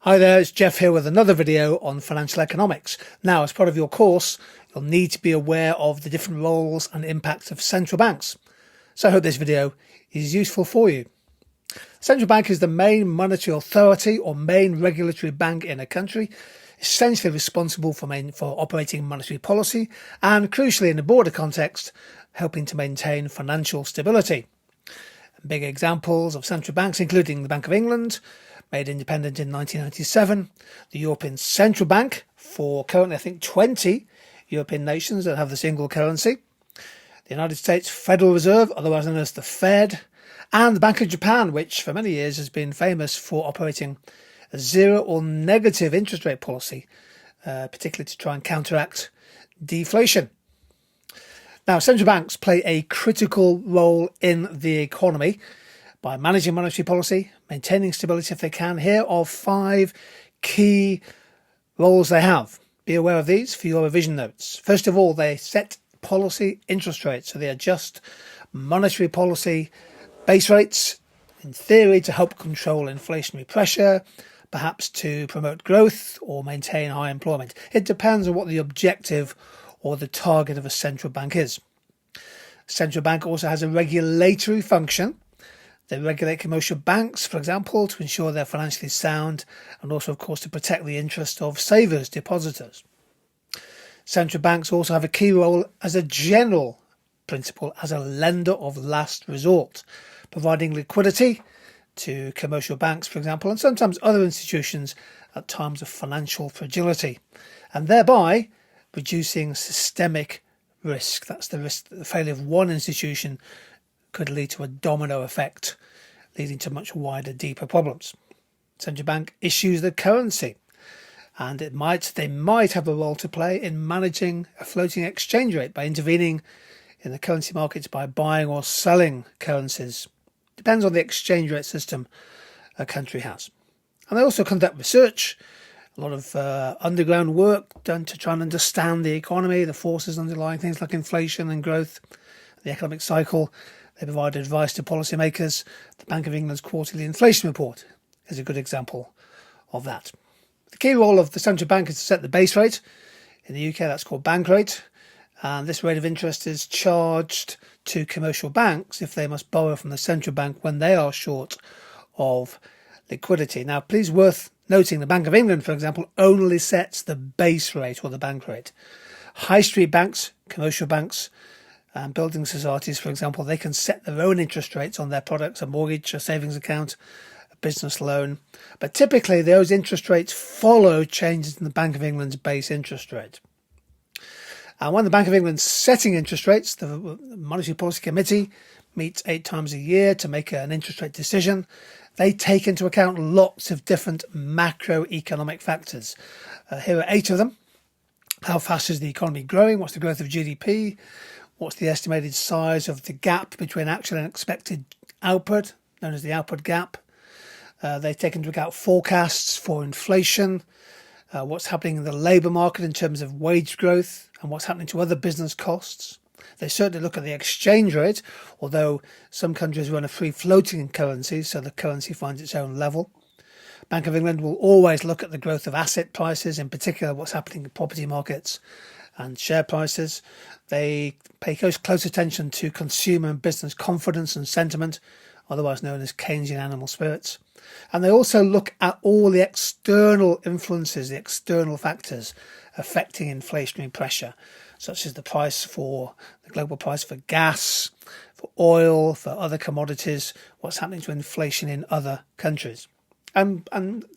Hi there, it's Jeff here with another video on financial economics. Now, as part of your course, you'll need to be aware of the different roles and impacts of central banks. So I hope this video is useful for you. Central bank is the main monetary authority or main regulatory bank in a country, essentially responsible for operating monetary policy and, crucially in the broader context, helping to maintain financial stability. Big examples of central banks including the Bank of England, made independent in 1997, the European Central Bank for currently I think 20 European nations that have the single currency, the United States Federal Reserve, otherwise known as the Fed, and the Bank of Japan, which for many years has been famous for operating a zero or negative interest rate policy, particularly to try and counteract deflation. Now, central banks play a critical role in the economy by managing monetary policy, maintaining stability if they can. Here are 5 key roles they have. Be aware of these for your revision notes. First of all, they set policy interest rates, so they adjust monetary policy base rates, in theory, to help control inflationary pressure, perhaps to promote growth or maintain high employment. It depends on what the objective or the target of a central bank is. Central bank also has a regulatory function. They regulate commercial banks, for example, to ensure they're financially sound and also, of course, to protect the interest of savers, depositors. Central banks also have a key role as a general principle, as a lender of last resort, providing liquidity to commercial banks, for example, and sometimes other institutions at times of financial fragility, and thereby reducing systemic risk. That's the risk that the failure of one institution could lead to a domino effect, leading to much wider, deeper problems. Central bank issues the currency, and they might have a role to play in managing a floating exchange rate by intervening in the currency markets by buying or selling currencies. Depends on the exchange rate system a country has. And they also conduct research, a lot of underground work done to try and understand the economy, the forces underlying things like inflation and growth, the economic cycle. They provide advice to policymakers. The Bank of England's quarterly inflation report is a good example of that. The key role of the central bank is to set the base rate. In the UK, that's called bank rate. And this rate of interest is charged to commercial banks if they must borrow from the central bank when they are short of liquidity. Now, please worth noting the Bank of England, for example, only sets the base rate or the bank rate. High street banks, commercial banks, and building societies, for example, they can set their own interest rates on their products, a mortgage, a savings account, a business loan. But typically, those interest rates follow changes in the Bank of England's base interest rate. And when the Bank of England's setting interest rates, the Monetary Policy Committee meets 8 times a year to make an interest rate decision. They take into account lots of different macroeconomic factors. Here are 8 of them. How fast is the economy growing? What's the growth of GDP? What's the estimated size of the gap between actual and expected output, known as the output gap? They take into account forecasts for inflation, what's happening in the labour market in terms of wage growth, and what's happening to other business costs. They certainly look at the exchange rate, although some countries run a free floating currency, so the currency finds its own level. Bank of England will always look at the growth of asset prices, in particular what's happening in property markets and share prices. They pay close attention to consumer and business confidence and sentiment, otherwise known as Keynesian animal spirits. And they also look at all the external influences, the external factors affecting inflationary pressure, such as the global price for gas, for oil, for other commodities, what's happening to inflation in other countries. And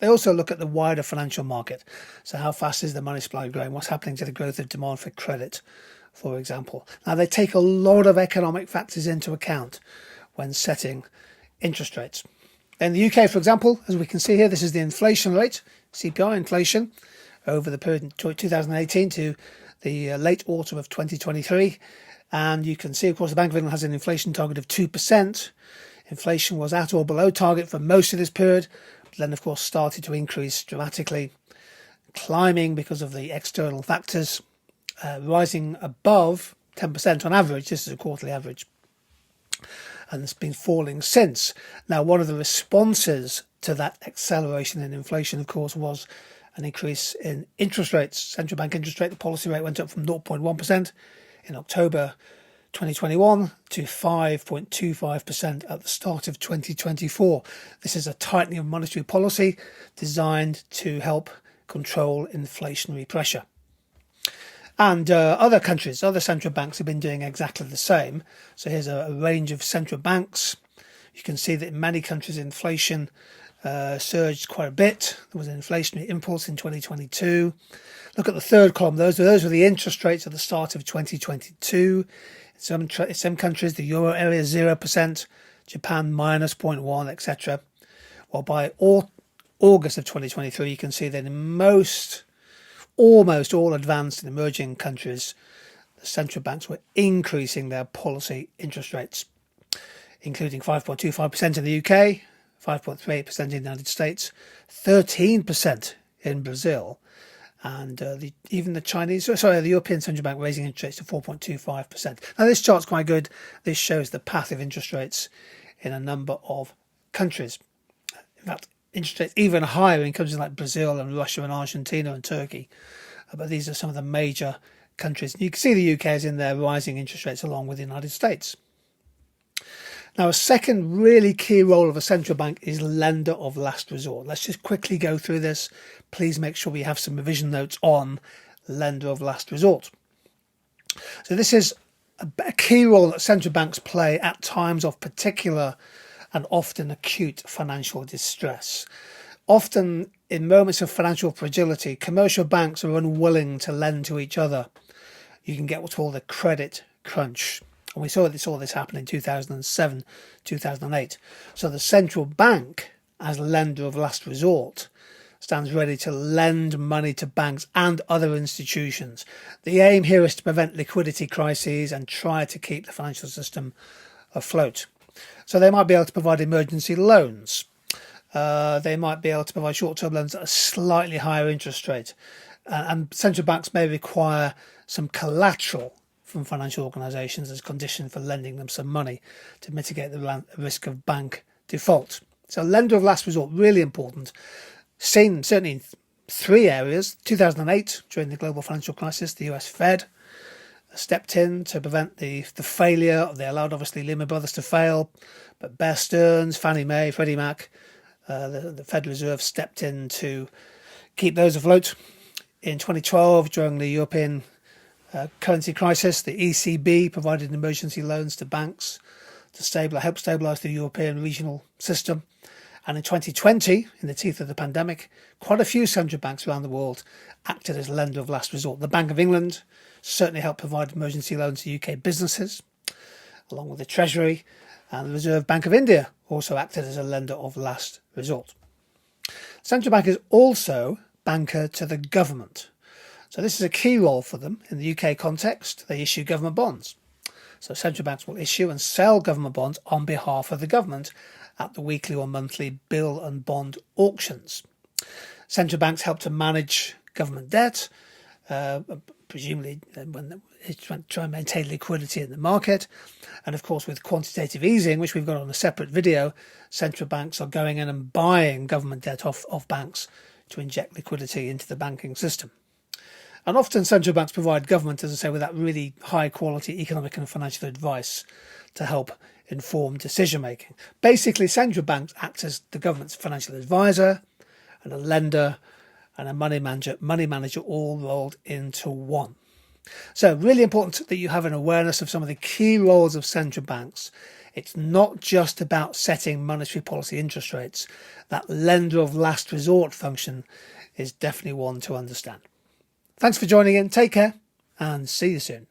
they also look at the wider financial market. So how fast is the money supply growing? What's happening to the growth of demand for credit, for example? Now, they take a lot of economic factors into account when setting interest rates. In the UK, for example, as we can see here, this is the inflation rate, CPI inflation, over the period 2018 to the late autumn of 2023. And you can see, of course, the Bank of England has an inflation target of 2%. Inflation was at or below target for most of this period, but then, of course, started to increase dramatically, climbing because of the external factors, rising above 10% on average. This is a quarterly average. and it's been falling since. Now, one of the responses to that acceleration in inflation, of course, was an increase in interest rates. Central bank interest rate, the policy rate went up from 0.1% in October 2021 to 5.25% at the start of 2024. This is a tightening of monetary policy designed to help control inflationary pressure. And other countries, other central banks have been doing exactly the same. So here's a range of central banks. You can see that in many countries inflation surged quite a bit. There was an inflationary impulse in 2022. Look at the third column. Those were the interest rates at the start of 2022. In some countries, the euro area 0%, Japan minus 0.1, etc. Well, by August of 2023, you can see that in almost all advanced and emerging countries, the central banks were increasing their policy interest rates, including 5.25% in the UK, 5.38% in the United States, 13% in Brazil, and the European Central Bank raising interest rates to 4.25%. Now, this chart's quite good. This shows the path of interest rates in a number of countries. In fact, interest rates even higher in countries like Brazil and Russia and Argentina and Turkey. But these are some of the major countries. You can see the UK is in there, rising interest rates along with the United States. Now, a second really key role of a central bank is lender of last resort. Let's just quickly go through this. Please make sure we have some revision notes on lender of last resort. So this is a key role that central banks play at times of particular and often acute financial distress. Often in moments of financial fragility, commercial banks are unwilling to lend to each other. You can get what's called a credit crunch. And we saw this happen in 2007, 2008. So the central bank, as lender of last resort, stands ready to lend money to banks and other institutions. The aim here is to prevent liquidity crises and try to keep the financial system afloat. So they might be able to provide emergency loans. They might be able to provide short-term loans at a slightly higher interest rate. And central banks may require some collateral from financial organisations as condition for lending them some money to mitigate the risk of bank default. So lender of last resort, really important. Seen certainly in three areas. 2008, during the global financial crisis, the US Fed stepped in to prevent the failure. They allowed, obviously, Lehman Brothers to fail, but Bear Stearns, Fannie Mae, Freddie Mac, the Federal Reserve stepped in to keep those afloat. In 2012, during the European currency crisis, the ECB provided emergency loans to banks to help stabilise the European regional system. And in 2020, in the teeth of the pandemic, quite a few central banks around the world acted as lender of last resort. The Bank of England certainly helped provide emergency loans to UK businesses, along with the Treasury, and the Reserve Bank of India also acted as a lender of last resort. Central bank is also banker to the government. So this is a key role for them. In the UK context, they issue government bonds. So central banks will issue and sell government bonds on behalf of the government at the weekly or monthly bill and bond auctions. Central banks help to manage government debt, presumably when they try and maintain liquidity in the market. And of course, with quantitative easing, which we've got on a separate video, central banks are going in and buying government debt off banks to inject liquidity into the banking system. And often central banks provide government, as I say, with that really high quality economic and financial advice to help inform decision making. Basically, central banks act as the government's financial advisor and a lender and a money manager all rolled into one. So really important that you have an awareness of some of the key roles of central banks. It's not just about setting monetary policy interest rates. That lender of last resort function is definitely one to understand. Thanks for joining in. Take care and see you soon.